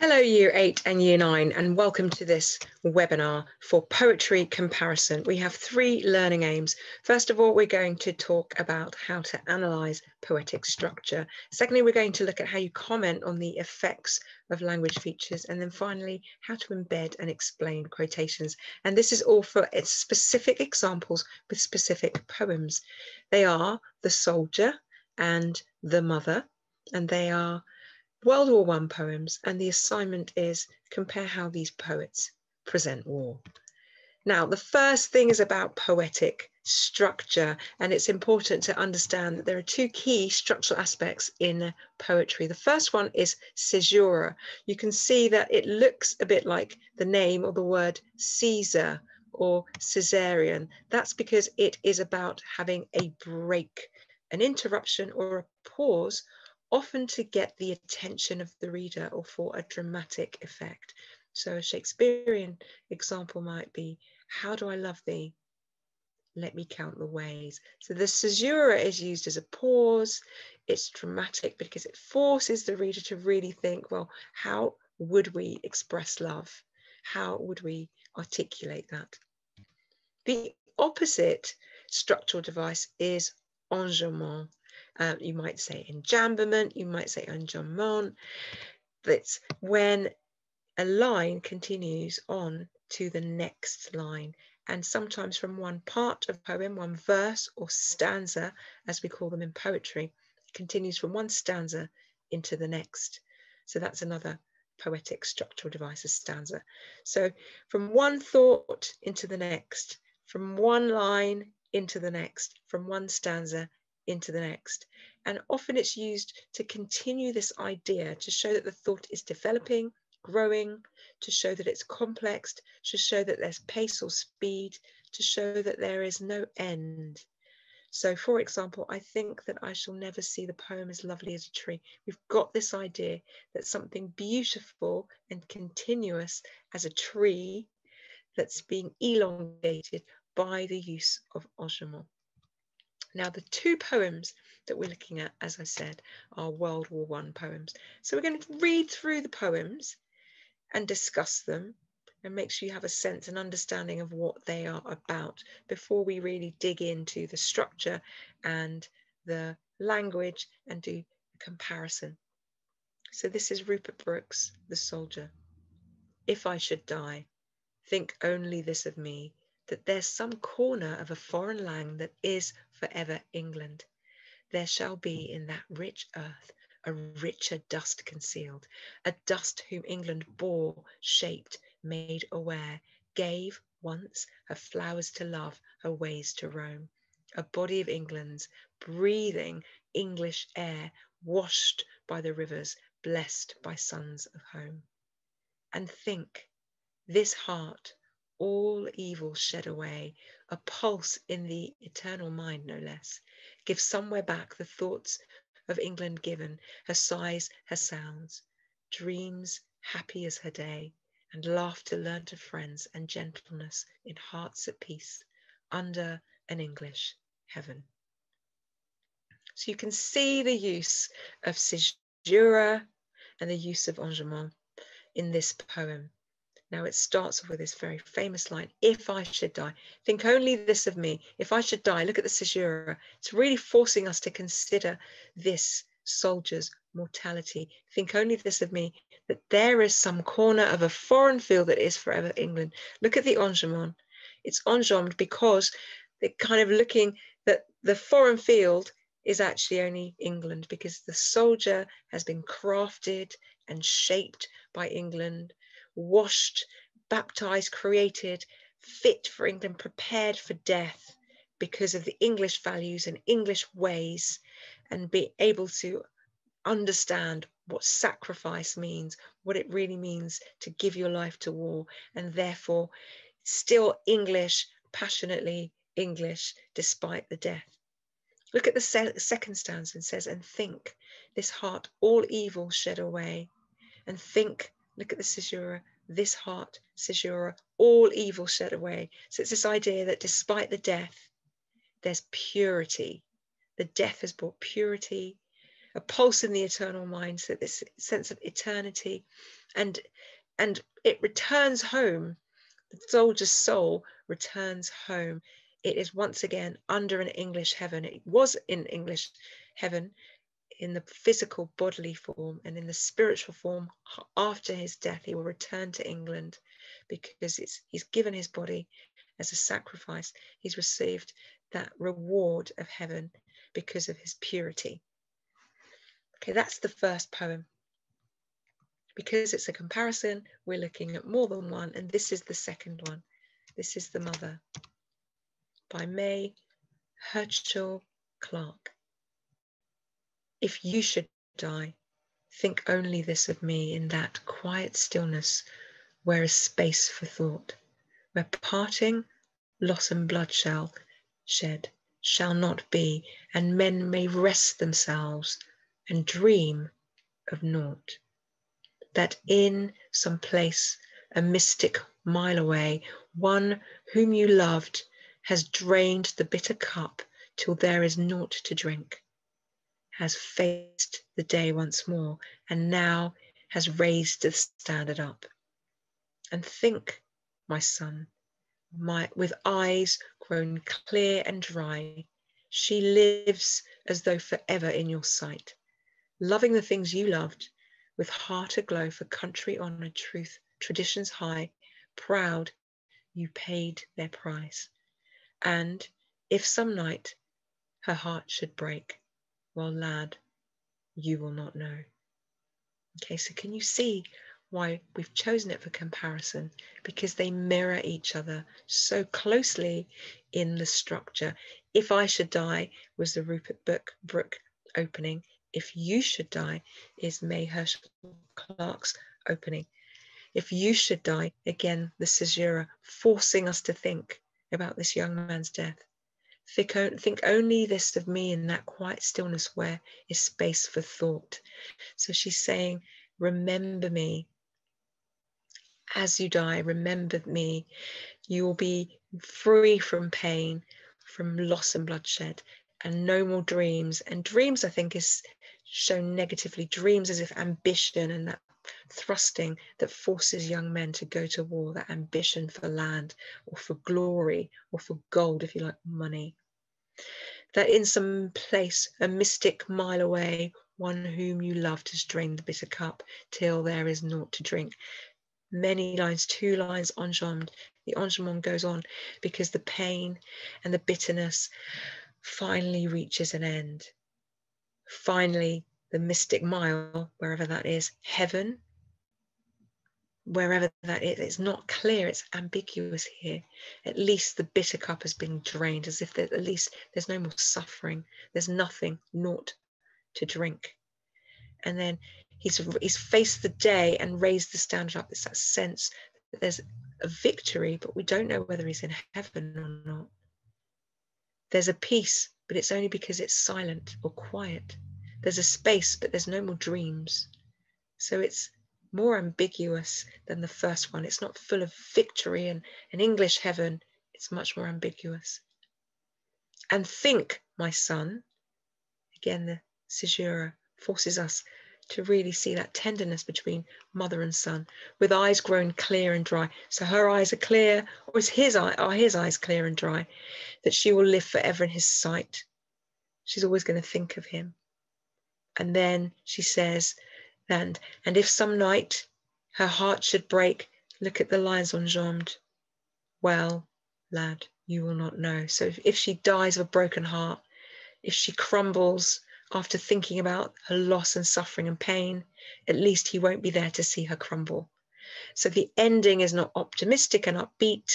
Hello Year 8 and Year 9 and welcome to this webinar for poetry comparison. We have 3 learning aims. First of all, we're going to talk about how to analyse poetic structure. Secondly, we're going to look at how you comment on the effects of language features. And then finally, how to embed and explain quotations. And this is all for specific examples with specific poems. They are The Soldier and The Mother, and they are World War I poems, and the assignment is compare how these poets present war. Now, the first thing is about poetic structure, and it's important to understand that there are 2 key structural aspects in poetry. The first one is caesura. You can see that it looks a bit like the name or the word Caesar or Caesarean. That's because it is about having a break, an interruption or a pause, often to get the attention of the reader or for a dramatic effect. So a Shakespearean example might be, how do I love thee? Let me count the ways. So the caesura is used as a pause. It's dramatic because it forces the reader to really think, well, how would we express love? How would we articulate that? The opposite structural device is enjambment. You might say enjambment, you might say enjambment. That's when a line continues on to the next line, and sometimes from one part of a poem, one verse or stanza, as we call them in poetry, continues from one stanza into the next. So that's another poetic structural device, a stanza. So from one thought into the next, from one line into the next, from one stanza into the next. And often it's used to continue this idea, to show that the thought is developing, growing, to show that it's complex, to show that there's pace or speed, to show that there is no end. So for example, I think that I shall never see the poem as lovely as a tree. We've got this idea that something beautiful and continuous as a tree that's being elongated by the use of enjambment. Now, the 2 poems that we're looking at, as I said, are World War I poems. So we're going to read through the poems and discuss them and make sure you have a sense and understanding of what they are about before we really dig into the structure and the language and do a comparison. So this is Rupert Brooke's The Soldier. If I should die, think only this of me, that there's some corner of a foreign land that is forever England. There shall be in that rich earth a richer dust concealed, a dust whom England bore, shaped, made aware, gave once her flowers to love, her ways to roam. A body of England's, breathing English air, washed by the rivers, blessed by sons of home. And think, this heart, all evil shed away, a pulse in the eternal mind no less, give somewhere back the thoughts of England given, her sighs, her sounds, dreams happy as her day, and laughter learnt of friends, and gentleness in hearts at peace, under an English heaven. So you can see the use of caesura and the use of enjambment in this poem. Now it starts off with this very famous line, if I should die, think only this of me. If I should die, look at the caesura. It's really forcing us to consider this soldier's mortality. Think only this of me, that there is some corner of a foreign field that is forever England. Look at the enjambment. It's enjambed because they're kind of looking that the foreign field is actually only England, because the soldier has been crafted and shaped by England, washed, baptized, created, fit for England, prepared for death because of the English values and English ways, and be able to understand what sacrifice means, what it really means to give your life to war, and therefore still English, passionately English, despite the death. Look at the second stanza and says, and think, this heart all evil shed away, and think, look at the caesura, this heart, caesura, all evil shed away. So it's this idea that despite the death, there's purity. The death has brought purity, a pulse in the eternal mind, so this sense of eternity, and it returns home. The soldier's soul returns home. It is once again under an English heaven. It was in English heaven in the physical bodily form, and in the spiritual form after his death he will return to England, because he's given his body as a sacrifice. He's received that reward of heaven because of his purity. Okay, that's the first poem. Because it's a comparison, we're looking at more than one, and this is the second one. This is The Mother by May Herschel Clark. If you should die, think only this of me, in that quiet stillness where is space for thought, where parting, loss and blood shall shed, shall not be, and men may rest themselves and dream of naught. That in some place, a mystic mile away, one whom you loved has drained the bitter cup till there is naught to drink, has faced the day once more, and now has raised the standard up. And think, my son, with eyes grown clear and dry, she lives as though forever in your sight, loving the things you loved, with heart aglow for country honour, truth, traditions high, proud you paid their price. And if some night her heart should break, well, lad, you will not know. Okay, so can you see why we've chosen it for comparison? Because they mirror each other so closely in the structure. If I Should Die was the Rupert Brooke opening. If You Should Die is May Herschel Clark's opening. If You Should Die, again, the caesura, forcing us to think about this young man's death. Think only this of me, in that quiet stillness where is space for thought. So she's saying, remember me. As you die, remember me. You will be free from pain, from loss and bloodshed, and no more dreams. And dreams, I think, is shown negatively. Dreams as if ambition and that thrusting that forces young men to go to war, that ambition for land or for glory or for gold, if you like, money. That in some place, a mystic mile away, one whom you loved has drained the bitter cup till there is naught to drink. Many lines, 2 lines enjambed. The enjambment goes on because the pain and the bitterness finally reaches an end. Finally, the mystic mile, wherever that is, heaven, wherever that is, it's not clear, it's ambiguous here. At least the bitter cup has been drained, as if at least there's no more suffering, there's nothing, naught to drink. And then he's faced the day and raised the standard up. It's that sense that there's a victory, but we don't know whether he's in heaven or not. There's a peace, but it's only because it's silent or quiet. There's a space, but there's no more dreams. So it's more ambiguous than the first one. It's not full of victory and an English heaven. It's much more ambiguous. And think, my son, again, the caesura forces us to really see that tenderness between mother and son, with eyes grown clear and dry. So her eyes are clear, or is his eyes clear and dry, that she will live forever in his sight. She's always going to think of him. And then she says, and if some night her heart should break, look at the lines enjambed. Well, lad, you will not know. So if she dies of a broken heart, if she crumbles after thinking about her loss and suffering and pain, at least he won't be there to see her crumble. So the ending is not optimistic and upbeat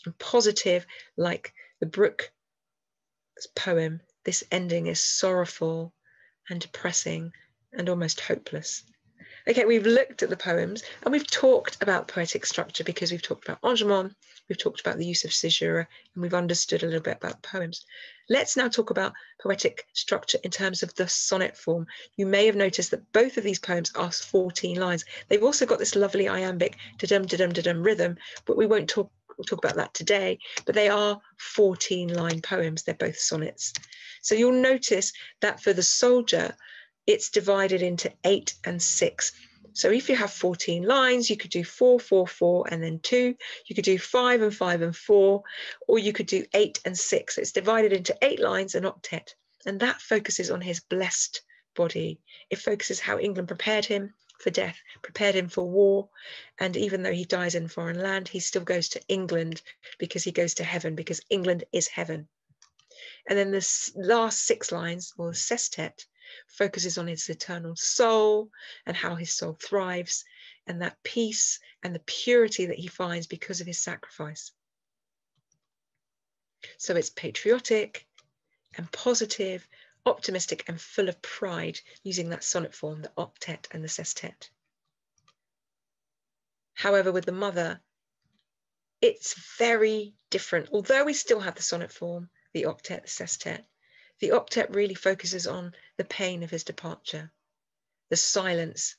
and positive like the Brooke poem. This ending is sorrowful and depressing and almost hopeless. Okay, we've looked at the poems and we've talked about poetic structure because we've talked about enjambment, we've talked about the use of caesura, and we've understood a little bit about poems. Let's now talk about poetic structure in terms of the sonnet form. You may have noticed that both of these poems are 14 lines. They've also got this lovely iambic da-dum, da-dum, da-dum rhythm, but we won't talk about that today, but they are 14-line poems. They're both sonnets. So you'll notice that for the soldier, it's divided into 8 and 6. So if you have 14 lines, you could do 4, 4, 4, and then 2. You could do 5 and 5 and 4, or you could do 8 and 6. It's divided into 8 lines, an octet, and that focuses on his blessed body. It focuses how England prepared him for death, prepared him for war, and even though he dies in foreign land, he still goes to England because he goes to heaven, because England is heaven. And then the last 6 lines, or the sestet, focuses on his eternal soul and how his soul thrives, and that peace and the purity that he finds because of his sacrifice. So it's patriotic and positive, optimistic and full of pride, using that sonnet form, the octet and the sestet. However, with the mother, it's very different. Although we still have the sonnet form, the octet, the sestet, the octet really focuses on the pain of his departure, the silence,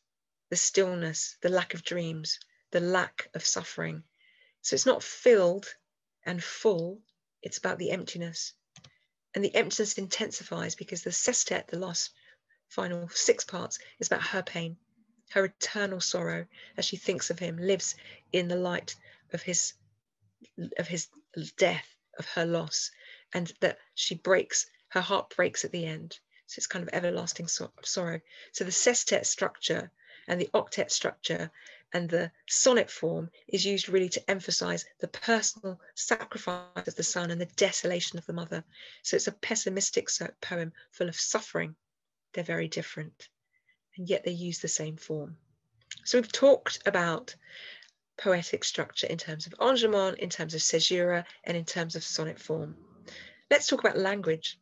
the stillness, the lack of dreams, the lack of suffering. So it's not filled and full, it's about the emptiness. And the emptiness intensifies because the sestet, the last final 6 parts, is about her pain, her eternal sorrow as she thinks of him, lives in the light of his death, of her loss, and that her heart breaks at the end. So it's kind of everlasting sorrow. So the sestet structure and the octet structure and the sonnet form is used really to emphasize the personal sacrifice of the son and the desolation of the mother. So it's a pessimistic poem full of suffering. They're very different, and yet they use the same form. So we've talked about poetic structure in terms of enjambment, in terms of caesura, and in terms of sonnet form. Let's talk about language.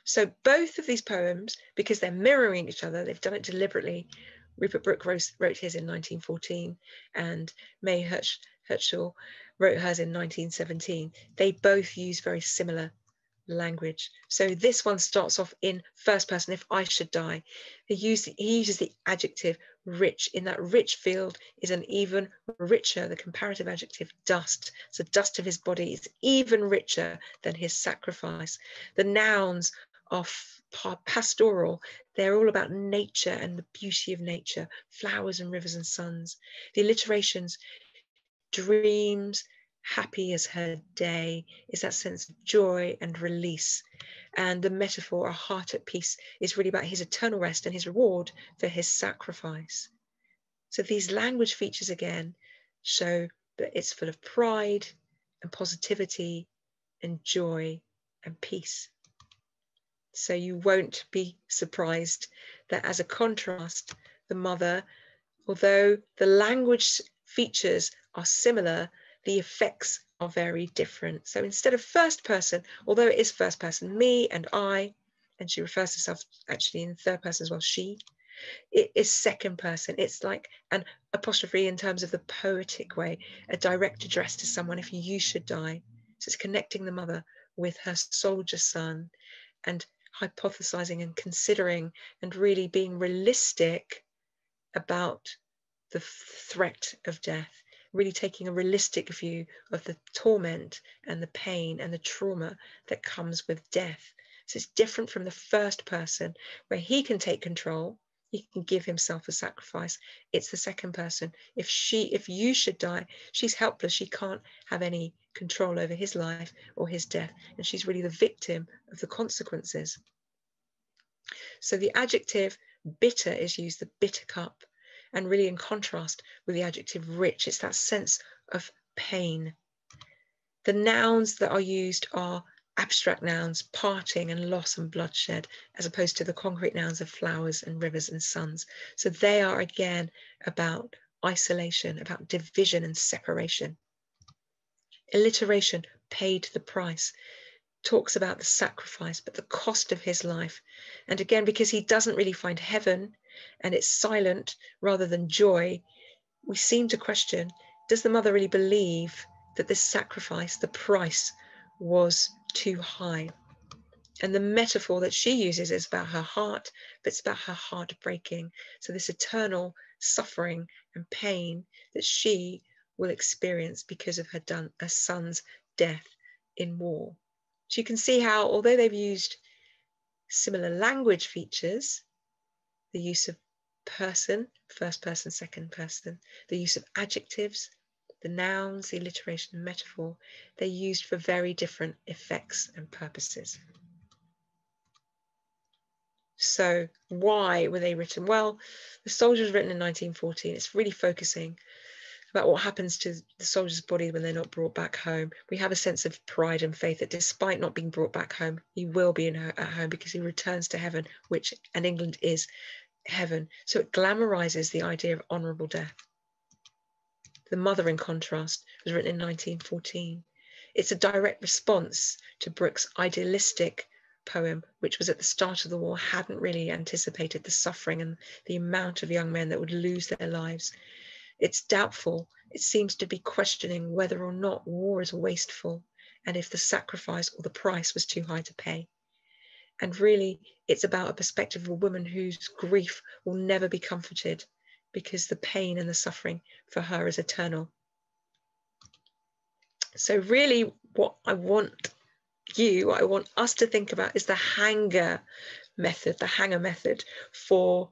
So both of these poems, because they're mirroring each other, they've done it deliberately. Rupert Brooke wrote his in 1914, and May Herschel wrote hers in 1917. They both use very similar language. So this one starts off in first person, if I should die. He uses the adjective rich. In that rich field is an even richer, the comparative adjective dust. So dust of his body is even richer than his sacrifice. The nouns are pastoral. They're all about nature and the beauty of nature, flowers and rivers and suns. The alliterations, dreams, happy as her day, is that sense of joy and release. And the metaphor, a heart at peace, is really about his eternal rest and his reward for his sacrifice. So these language features again show that it's full of pride and positivity and joy and peace. So you won't be surprised that as a contrast, the mother, although the language features are similar, the effects are very different. So instead of first person, although it is first person, me and I, and she refers to herself actually in third person as well, she, it is second person. It's like an apostrophe in terms of the poetic way, a direct address to someone, if you should die. So it's connecting the mother with her soldier son and hypothesizing and considering and really being realistic about the threat of death, really taking a realistic view of the torment and the pain and the trauma that comes with death. So it's different from the first person where he can take control, he can give himself a sacrifice. It's the second person. If you should die, she's helpless. She can't have any control over his life or his death, and she's really the victim of the consequences. So the adjective bitter is used, the bitter cup, and really in contrast with the adjective rich, it's that sense of pain. The nouns that are used are abstract nouns, parting and loss and bloodshed, as opposed to the concrete nouns of flowers and rivers and suns. So they are again about isolation, about division and separation. Alliteration, paid the price, talks about the sacrifice, but the cost of his life. And again, because he doesn't really find heaven and it's silent rather than joy, we seem to question, does the mother really believe that this sacrifice, the price, was too high? And the metaphor that she uses is about her heart, but it's about her heart breaking. So this eternal suffering and pain that she will experience because of her son's death in war. So you can see how, although they've used similar language features, the use of person, first person, second person, the use of adjectives, the nouns, the alliteration and metaphor. They're used for very different effects and purposes. So why were they written? Well, The Soldier was written in 1914. It's really focusing about what happens to the soldier's body when they're not brought back home. We have a sense of pride and faith that despite not being brought back home, he will be at home because he returns to heaven, and England is heaven. So it glamorizes the idea of honourable death. The Mother, in contrast, was written in 1914. It's a direct response to Brooke's idealistic poem, which was at the start of the war, hadn't really anticipated the suffering and the amount of young men that would lose their lives. It's doubtful. It seems to be questioning whether or not war is wasteful and if the sacrifice or the price was too high to pay. And really, it's about a perspective of a woman whose grief will never be comforted because the pain and the suffering for her is eternal. So really what I want us to think about is the hanger method for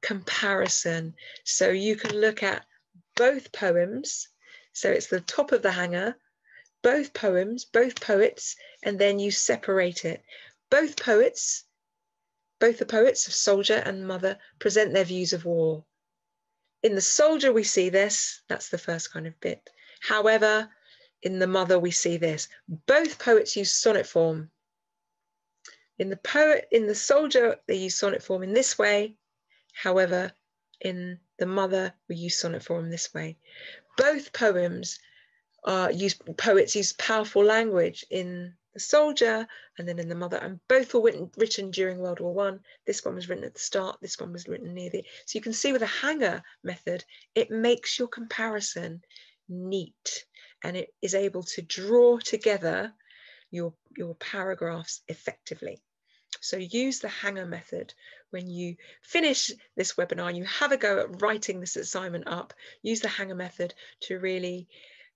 comparison. So you can look at both poems. So it's the top of the hanger, both poems, both poets, and then you separate it. Both the poets of Soldier and Mother present their views of war. In the Soldier, we see this. That's the first kind of bit. However, in the Mother, we see this. Both poets use sonnet form. In the Soldier, they use sonnet form in this way. However, in the Mother, we use sonnet form this way. Both poets use powerful language in the Soldier and then in the Mother, and both were written during World War I. This one was written at the start, this one was written near the. So you can see with a hanger method, it makes your comparison neat and it is able to draw together your paragraphs effectively. So use the hanger method when you finish this webinar, you have a go at writing this assignment up. Use the hanger method to really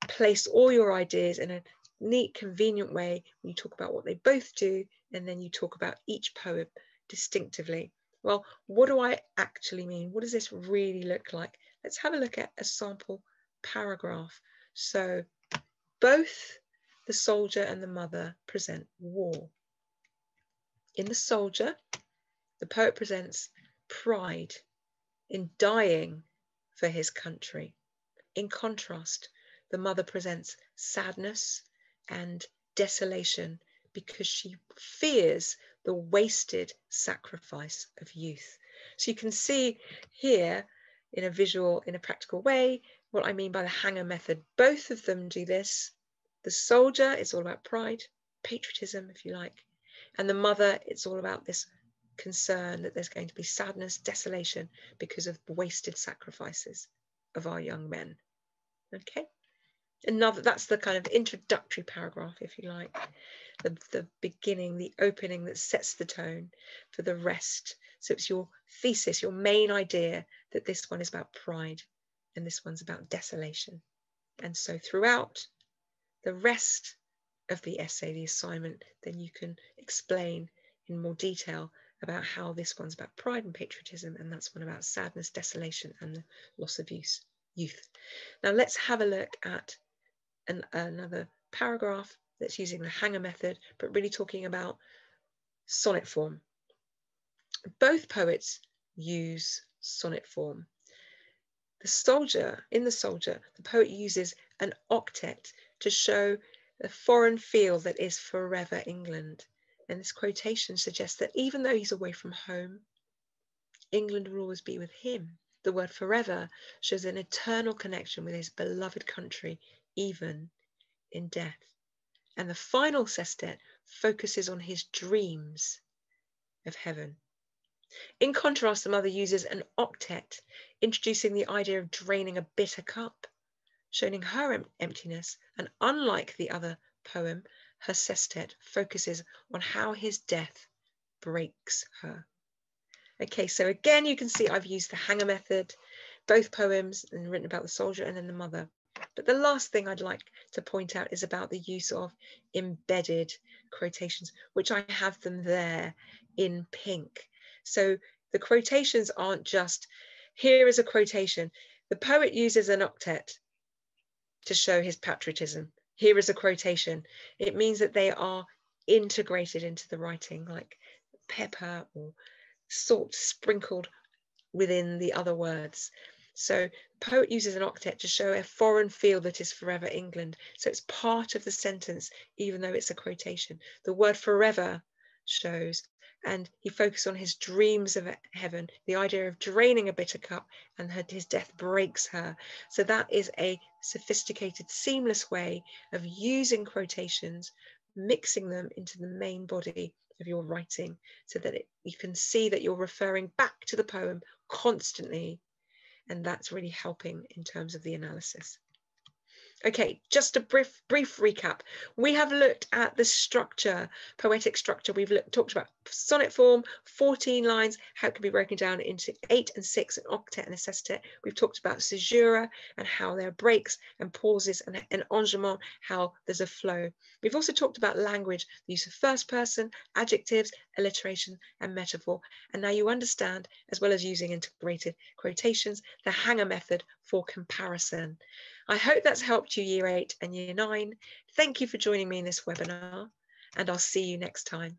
place all your ideas in a neat, convenient way when you talk about what they both do, and then you talk about each poem distinctively. Well, what do I actually mean? What does this really look like? Let's have a look at a sample paragraph. So both the Soldier and the Mother present war. In the Soldier, the poet presents pride in dying for his country. In contrast, the Mother presents sadness and desolation because she fears the wasted sacrifice of youth. So you can see here in a practical way, what I mean by the hanger method. Both of them do this. The Soldier, it's all about pride, patriotism, if you like. And the Mother, it's all about this concern that there's going to be sadness, desolation because of the wasted sacrifices of our young men. Okay. That's the kind of introductory paragraph, if you like, the beginning, the opening that sets the tone for the rest. So it's your thesis, your main idea that this one is about pride and this one's about desolation. And so throughout the rest of the essay, the assignment, then you can explain in more detail about how this one's about pride and patriotism, and that's one about sadness, desolation, and the loss of youth. Now let's have a look at another paragraph that's using the hanger method, but really talking about sonnet form. Both poets use sonnet form. In the Soldier, the poet uses an octet to show the foreign field that is forever England. And this quotation suggests that even though he's away from home, England will always be with him. The word forever shows an eternal connection with his beloved country, even in death. And the final sestet focuses on his dreams of heaven. In contrast, the Mother uses an octet, introducing the idea of draining a bitter cup, showing her emptiness, and unlike the other poem, her sestet focuses on how his death breaks her. Okay, so again, you can see I've used the hanger method, both poems, and written about the Soldier and then the Mother. But the last thing I'd like to point out is about the use of embedded quotations, which I have them there in pink. So The quotations aren't just, here is a quotation. The poet uses an octet to show his patriotism. Here is a quotation. It means that they are integrated into the writing, like pepper or salt sprinkled within the other words. So the poet uses an octet to show a foreign field that is forever England. So it's part of the sentence, even though it's a quotation. The word forever shows, and he focused on his dreams of heaven, the idea of draining a bitter cup, and his death breaks her. So that is a sophisticated, seamless way of using quotations, mixing them into the main body of your writing, so that you can see that you're referring back to the poem constantly, and that's really helping in terms of the analysis. Okay, just a brief recap. We have looked at the structure, poetic structure. We've talked about sonnet form, 14 lines, how it can be broken down into 8 and 6, an octet and a sestet. We've talked about caesura and how there are breaks and pauses, and enjambment, how there's a flow. We've also talked about language, the use of first person, adjectives, alliteration, and metaphor. And now you understand, as well as using integrated quotations, the hanger method for comparison. I hope that's helped you Year 8 and Year 9. Thank you for joining me in this webinar, and I'll see you next time.